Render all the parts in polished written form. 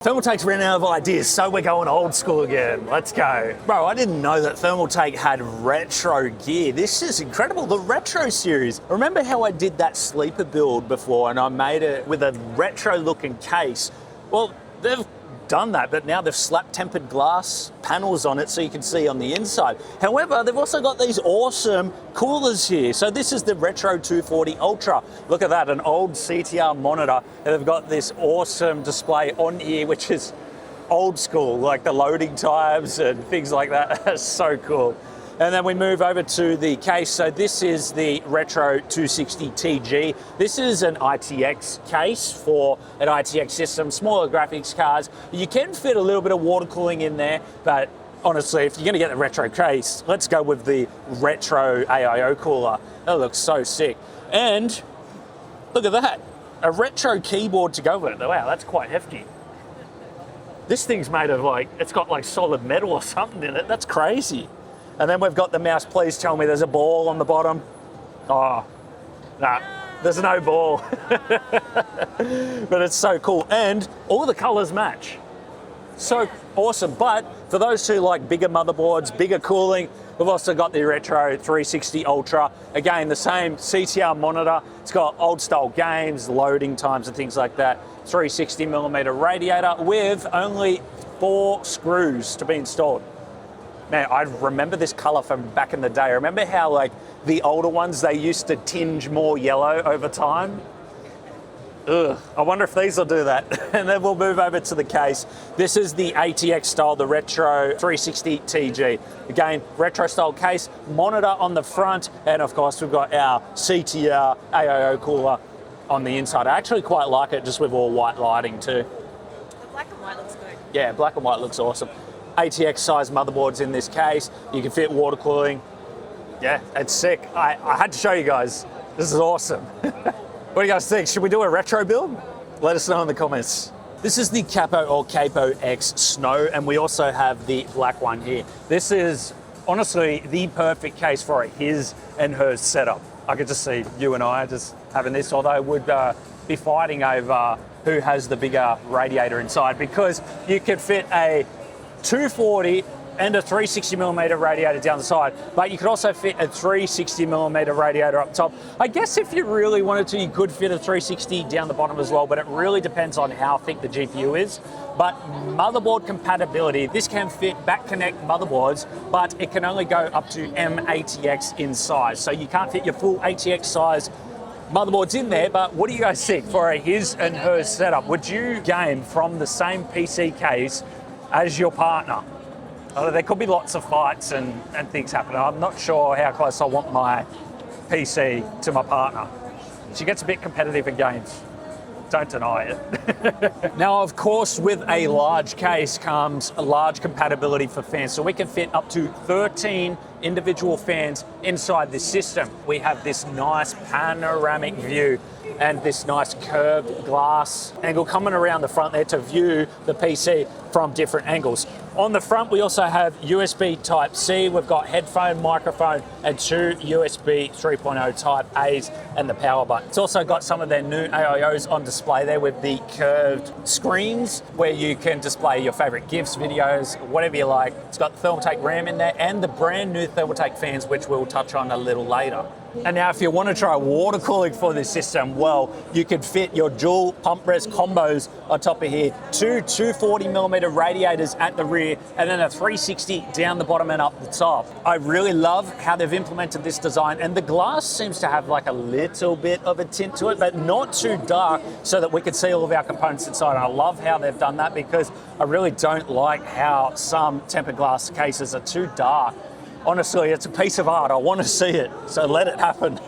Thermaltake's ran out of ideas, so we're going old school again. Let's go. Bro, I didn't know that Thermaltake had retro gear. This is incredible, the retro series. Remember how I did that sleeper build before and I made it with a retro looking case? Well, they've done that, but now they've slapped tempered glass panels on it so you can see on the inside. However, they've also got these awesome coolers here. So this is the Retro 240 Ultra. Look at that, an old CTR monitor. And they've got this awesome display on here, which is old school, like the loading times and things like that. That's so cool. And then we move over to the case. So this is the Retro 260 TG. This is an ITX case for an ITX system, smaller graphics cards. You can fit a little bit of water cooling in there, but honestly, if you're gonna get the retro case, let's go with the Retro AIO cooler. That looks so sick. And look at that, a retro keyboard to go with it. Wow, that's quite hefty. This thing's made of it's got like solid metal or something in it. That's crazy. And then we've got the mouse. Please tell me there's a ball on the bottom. Oh, nah, there's no ball. But it's so cool. And all the colors match. So awesome. But for those who like bigger motherboards, bigger cooling, we've also got the Retro 360 Ultra. Again, the same CTR monitor. It's got old style games, loading times and things like that. 360mm radiator with only 4 screws to be installed. Man, I remember this color from back in the day. Remember how the older ones, they used to tinge more yellow over time? Ugh, I wonder if these will do that. And then we'll move over to the case. This is the ATX style, the Retro 360 TG. Again, retro style case, monitor on the front, and of course we've got our CTR AIO cooler on the inside. I actually quite like it just with all white lighting too. The black and white looks good. Yeah, black and white looks awesome. ATX size motherboards in this case. You can fit water cooling. Yeah, it's sick. I had to show you guys. This is awesome. What do you guys think? Should we do a retro build? Let us know in the comments. This is the Capo or Capo X Snow, and we also have the black one here. This is honestly the perfect case for a his and hers setup. I could just see you and I just having this, although we'd be fighting over who has the bigger radiator inside, because you could fit a 240 and a 360mm radiator down the side, but you could also fit a 360mm radiator up top. I guess if you really wanted to, you could fit a 360 down the bottom as well, but it really depends on how thick the GPU is. But motherboard compatibility, this can fit back connect motherboards, but it can only go up to M-ATX in size. So you can't fit your full ATX size motherboards in there, but what do you guys think for a his and hers setup? Would you game from the same PC case as your partner? There could be lots of fights and things happening. I'm not sure how close I want my PC to my partner. She gets a bit competitive in games. Don't deny it. Now, of course, with a large case comes a large compatibility for fans. So we can fit up to 13 individual fans inside this system. We have this nice panoramic view and this nice curved glass angle coming around the front there to view the PC from different angles. On the front, we also have USB Type-C. We've got headphone, microphone, and 2 USB 3.0 Type A's and the power button. It's also got some of their new AIOs on display there with the curved screens where you can display your favorite GIFs, videos, whatever you like. It's got the Thermaltake RAM in there and the brand new Thermaltake fans, which we'll touch on a little later. And now if you want to try water cooling for this system, well, you could fit your dual pump res combos on top of here, 2 240mm radiators at the rear, and then a 360 down the bottom and up the top. I really love how they've implemented this design, and the glass seems to have like a little bit of a tint to it, but not too dark so that we can see all of our components inside. And I love how they've done that, because I really don't like how some tempered glass cases are too dark. Honestly, it's a piece of art. I want to see it, so let it happen.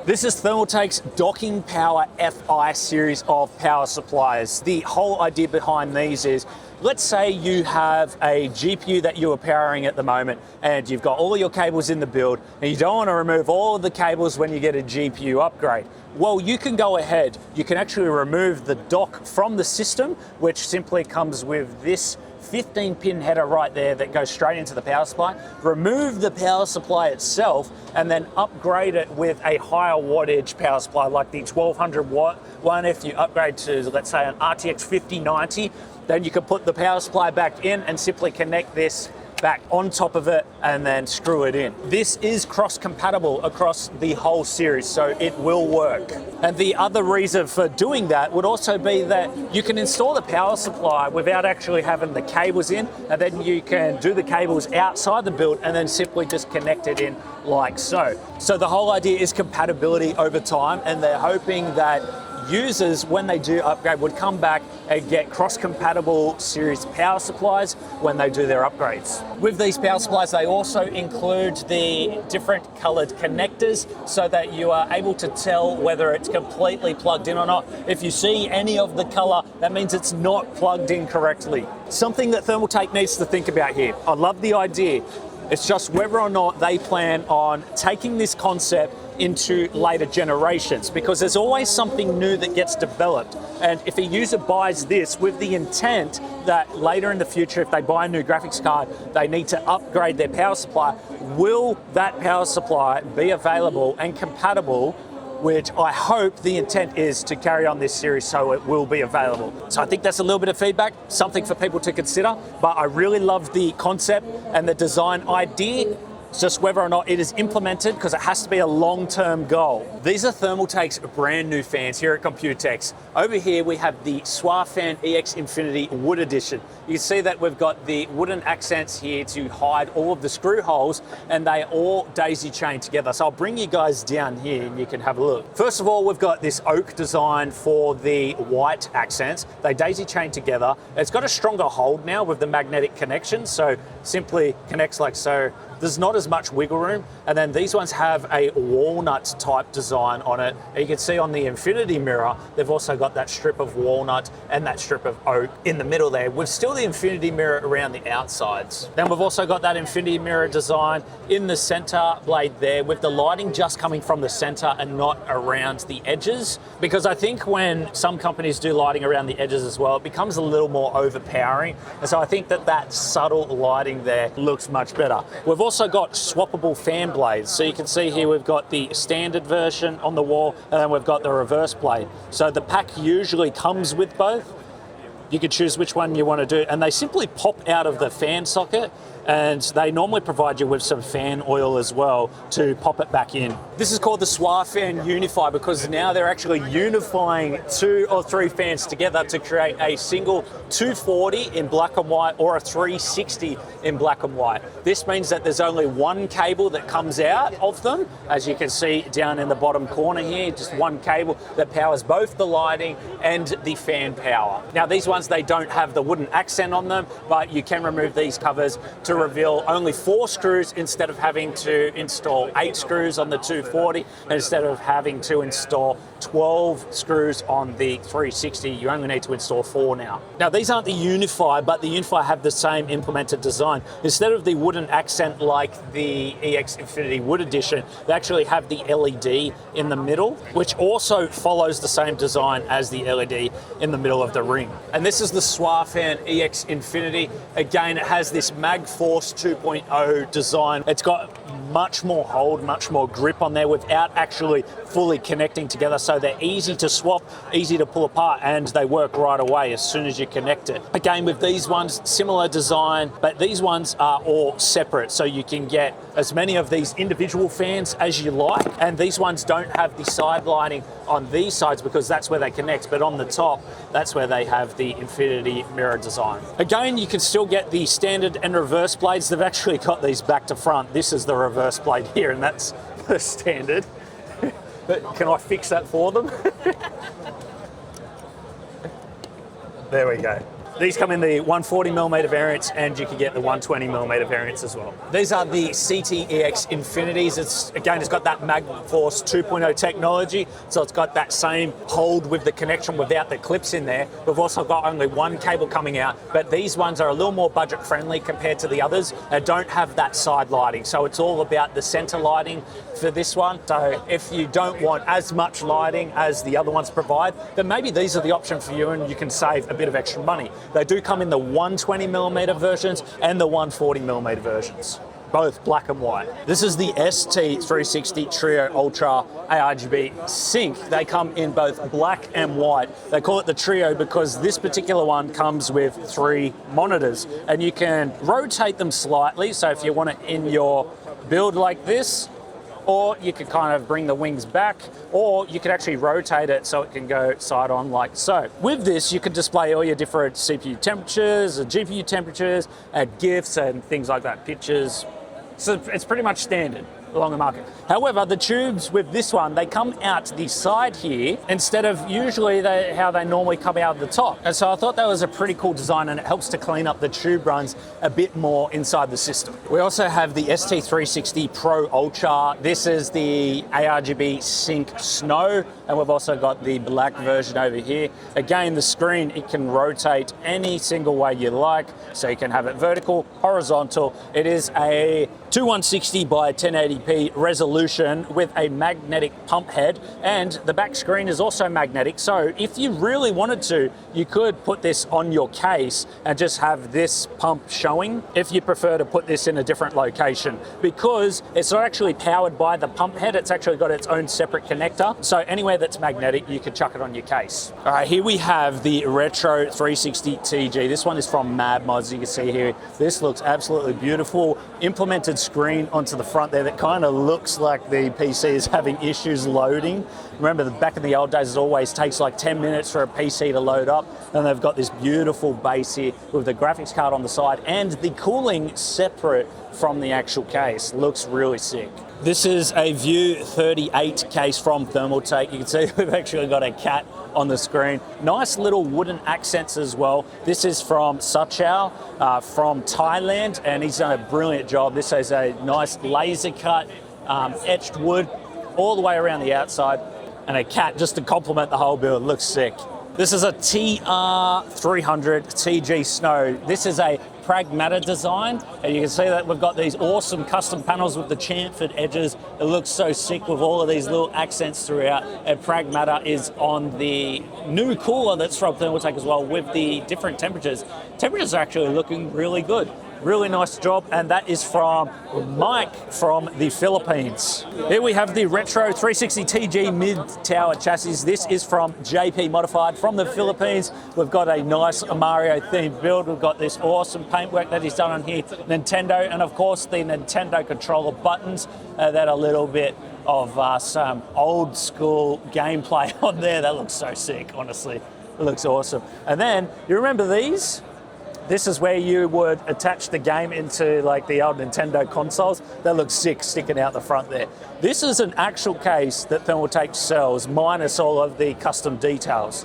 This is Thermaltake's DockPower FI series of power supplies. The whole idea behind these is, let's say you have a GPU that you are powering at the moment and you've got all your cables in the build and you don't want to remove all of the cables when you get a GPU upgrade. Well, you can go ahead. You can actually remove the dock from the system, which simply comes with this 15-pin header right there that goes straight into the power supply. Remove the power supply itself and then upgrade it with a higher wattage power supply like the 1200 watt one. If you upgrade to, let's say, an RTX 5090, then you can put the power supply back in and simply connect this back on top of it and then screw it in. This is cross-compatible across the whole series, so it will work. And the other reason for doing that would also be that you can install the power supply without actually having the cables in, and then you can do the cables outside the build and then simply just connect it in like so. So the whole idea is compatibility over time, and they're hoping that users, when they do upgrade, would come back and get cross-compatible series power supplies when they do their upgrades. With these power supplies, they also include the different colored connectors so that you are able to tell whether it's completely plugged in or not. If you see any of the color, that means it's not plugged in correctly. Something that Thermaltake needs to think about here. I love the idea. It's just whether or not they plan on taking this concept into later generations, because there's always something new that gets developed. And if a user buys this with the intent that later in the future, if they buy a new graphics card, they need to upgrade their power supply, will that power supply be available and compatible, which I hope the intent is to carry on this series so it will be available. So I think that's a little bit of feedback, something for people to consider, but I really love the concept and the design idea. It's just whether or not it is implemented, because it has to be a long-term goal. These are Thermaltake's brand new fans here at Computex. Over here we have the Swafan EX Infinity Wood Edition. You can see that we've got the wooden accents here to hide all of the screw holes, and they all daisy chained together. So I'll bring you guys down here and you can have a look. First of all, we've got this oak design for the white accents. They daisy chain together. It's got a stronger hold now with the magnetic connection, so simply connects like so. There's not as much wiggle room, and then these ones have a walnut type design on it. And you can see on the infinity mirror, they've also got that strip of walnut and that strip of oak in the middle there, with still the infinity mirror around the outsides. Then we've also got that infinity mirror design in the center blade there, with the lighting just coming from the center and not around the edges. Because I think when some companies do lighting around the edges as well, it becomes a little more overpowering. And so I think that that subtle lighting there looks much better. We've also got swappable fan blades. So you can see here we've got the standard version on the wall, and then we've got the reverse blade. So the pack usually comes with both. You can choose which one you want to do, and they simply pop out of the fan socket, and they normally provide you with some fan oil as well to pop it back in. This is called the Swafan Unify, because now they're actually unifying 2 or 3 fans together to create a single 240 in black and white or a 360 in black and white. This means that there's only one cable that comes out of them, as you can see down in the bottom corner here, just one cable that powers both the lighting and the fan power. Now these ones, they don't have the wooden accent on them, but you can remove these covers to reveal only 4 screws instead of having to install 8 screws on the 240, and instead of having to install 12 screws on the 360, you only need to install 4 now. Now these aren't the Unify, but the Unify have the same implemented design. Instead of the wooden accent like the EX Infinity Wood Edition, they actually have the LED in the middle, which also follows the same design as the LED in the middle of the ring. And this is the Swafan EX Infinity. Again, it has this MagForce 2.0 design. It's got much more hold, much more grip on there without actually fully connecting together. So they're easy to swap, easy to pull apart, and they work right away as soon as you connect it. Again, with these ones, similar design, but these ones are all separate. So you can get as many of these individual fans as you like. And these ones don't have the side lighting on these sides because that's where they connect. But on the top, that's where they have the infinity mirror design. Again, you can still get the standard and reverse blades. They've actually got these back to front. This is the reverse blade here, and that's the standard. But can I fix that for them? There we go. These come in the 140mm variants, and you can get the 120mm variants as well. These are the CTEX Infinities. It's got that MagForce 2.0 technology, so it's got that same hold with the connection without the clips in there. We've also got only one cable coming out, but these ones are a little more budget friendly compared to the others. They don't have that side lighting, so it's all about the center lighting for this one. So if you don't want as much lighting as the other ones provide, then maybe these are the option for you, and you can save a bit of extra money. They do come in the 120mm versions and the 140mm versions. both black and white. This is the ST360 Trio Ultra ARGB Sync. They come in both black and white. They call it the Trio because this particular one comes with 3 monitors, and you can rotate them slightly. So if you want it in your build like this, or you could kind of bring the wings back, or you could actually rotate it so it can go side on like so. With this, you can display all your different CPU temperatures, GPU temperatures, add GIFs and things like that, pictures. So it's pretty much standard along the market. However, the tubes with this one, they come out the side here instead of usually how they normally come out the top. And so I thought that was a pretty cool design, and it helps to clean up the tube runs a bit more inside the system. We also have the ST360 Pro Ultra. This is the ARGB Sync Snow, and we've also got the black version over here. Again, the screen, it can rotate any single way you like, so you can have it vertical, horizontal. It is a 2160 by 1080p resolution with a magnetic pump head, and the back screen is also magnetic. So if you really wanted to, you could put this on your case and just have this pump showing if you prefer to put this in a different location, because it's not actually powered by the pump head. It's actually got its own separate connector. So anywhere that's magnetic, you could chuck it on your case. All right, here we have the Retro 360 TG. This one is from Mad Mods. You can see here, this looks absolutely beautiful. Implemented screen onto the front there that kind of looks like the PC is having issues loading. Remember, back in the old days, it always takes like 10 minutes for a PC to load up, and they've got this beautiful base here with the graphics card on the side and the cooling separate from the actual case. Looks really sick. This is a View 38 case from Thermaltake. You can see we've actually got a cat on the screen. Nice little wooden accents as well. This is from Suchao from Thailand, and he's done a brilliant job. This is a nice laser cut, etched wood all the way around the outside, and a cat just to complement the whole build. Looks sick. This is a TR300 TG Snow. This is a Pragmata design, and you can see that we've got these awesome custom panels with the chamfered edges. It looks so sick with all of these little accents throughout, and Pragmata is on the new cooler that's from Thermaltake as well with the different temperatures. Temperatures are actually looking really good. Really nice job, and that is from Mike from the Philippines. Here we have the Retro 360 TG mid-tower chassis. This is from JP Modified from the Philippines. We've got a nice Mario themed build. We've got this awesome paintwork that he's done on here, Nintendo, and of course the Nintendo controller buttons that are a little bit of some old school gameplay on there. That looks so sick, honestly. It looks awesome. And then, you remember these? This is where you would attach the game into like the old Nintendo consoles. That looks sick sticking out the front there. This is an actual case that Thermaltake sells, minus all of the custom details.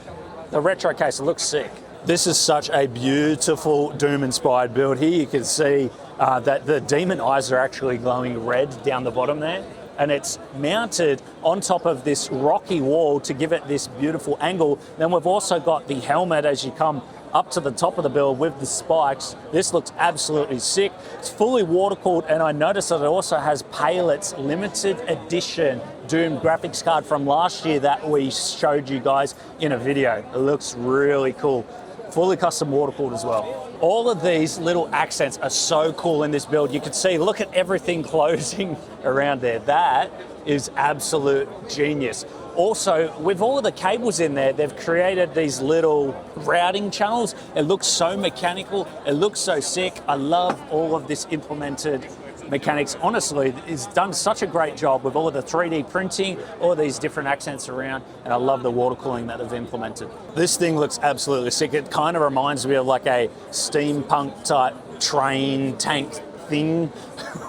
The retro case, it looks sick. This is such a beautiful Doom-inspired build. Here you can see that the demon eyes are actually glowing red down the bottom there. And it's mounted on top of this rocky wall to give it this beautiful angle. Then we've also got the helmet as you come up to the top of the build with the spikes. This looks absolutely sick. It's fully water cooled, and I noticed that it also has Palet's limited edition Doom graphics card from last year that we showed you guys in a video. It looks really cool. Fully custom water cooled as well. All of these little accents are so cool in this build. You can see, look at everything closing around there. That is absolute genius. Also, with all of the cables in there, they've created these little routing channels. It looks so mechanical. It looks so sick. I love all of this implemented mechanics. Honestly, it's done such a great job with all of the 3D printing, all of these different accents around, and I love the water cooling that they've implemented. This thing looks absolutely sick. It kind of reminds me of like a steampunk type train tank thing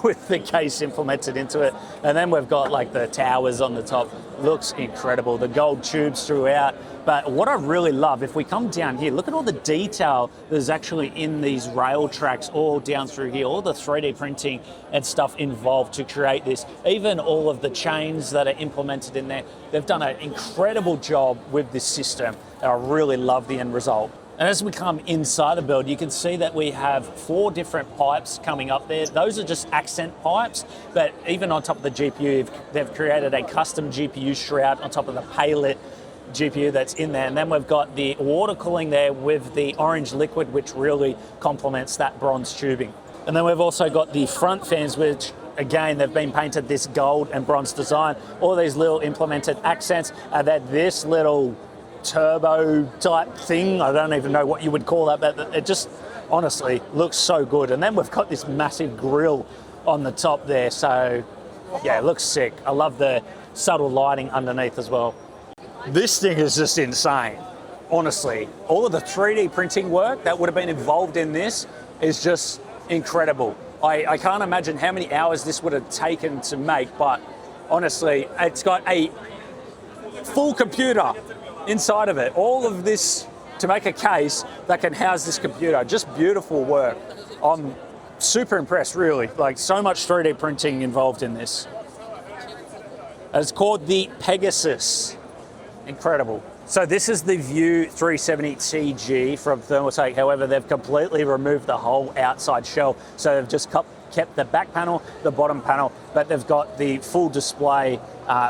with the case implemented into it. And then we've got like the towers on the top. Looks incredible. The gold tubes throughout. But what I really love, if we come down here, look at all the detail there's actually in these rail tracks all down through here, all the 3D printing and stuff involved to create this. Even all of the chains that are implemented in there. They've done an incredible job with this system. I really love the end result. And as we come inside the build, you can see that we have 4 different pipes coming up there. Those are just accent pipes, but even on top of the GPU, they've created a custom GPU shroud on top of the Palet GPU that's in there. And then we've got the water cooling there with the orange liquid, which really complements that bronze tubing. And then we've also got the front fans, which again, they've been painted this gold and bronze design. All these little implemented accents, and then this little turbo type thing. I don't even know what you would call that, but it just honestly looks so good. And then we've got this massive grille on the top there. So yeah, it looks sick. I love the subtle lighting underneath as well. This thing is just insane. Honestly, all of the 3D printing work that would have been involved in this is just incredible. I can't imagine how many hours this would have taken to make, but honestly, it's got a full computer inside of it. All of this to make a case that can house this computer. Just beautiful work. I'm super impressed, really. Like, so much 3D printing involved in this. It's called the Pegasus. Incredible. So this is the View 370 TG from Thermaltake. However, they've completely removed the whole outside shell. So they've just kept the back panel, the bottom panel, but they've got the full display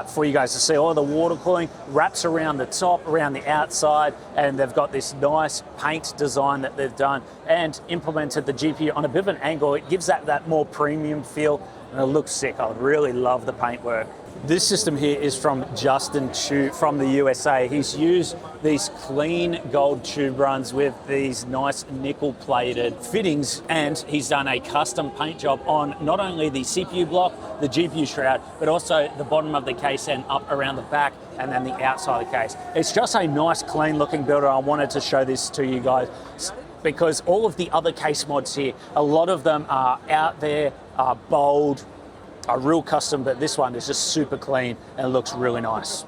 for you guys to see. All the water cooling wraps around the top, around the outside, and they've got this nice paint design that they've done and implemented the GPU on a bit of an angle. It gives that more premium feel, and it looks sick. I would really love the paintwork. This system here is from Justin Chu from the USA. He's used these clean gold tube runs with these nice nickel plated fittings, and he's done a custom paint job on not only the CPU block, the GPU shroud, but also the bottom of the case and up around the back and then the outside of the case. It's just a nice clean looking build. I wanted to show this to you guys because all of the other case mods here, a lot of them are out there, are bold, are real custom, but this one is just super clean and it looks really nice.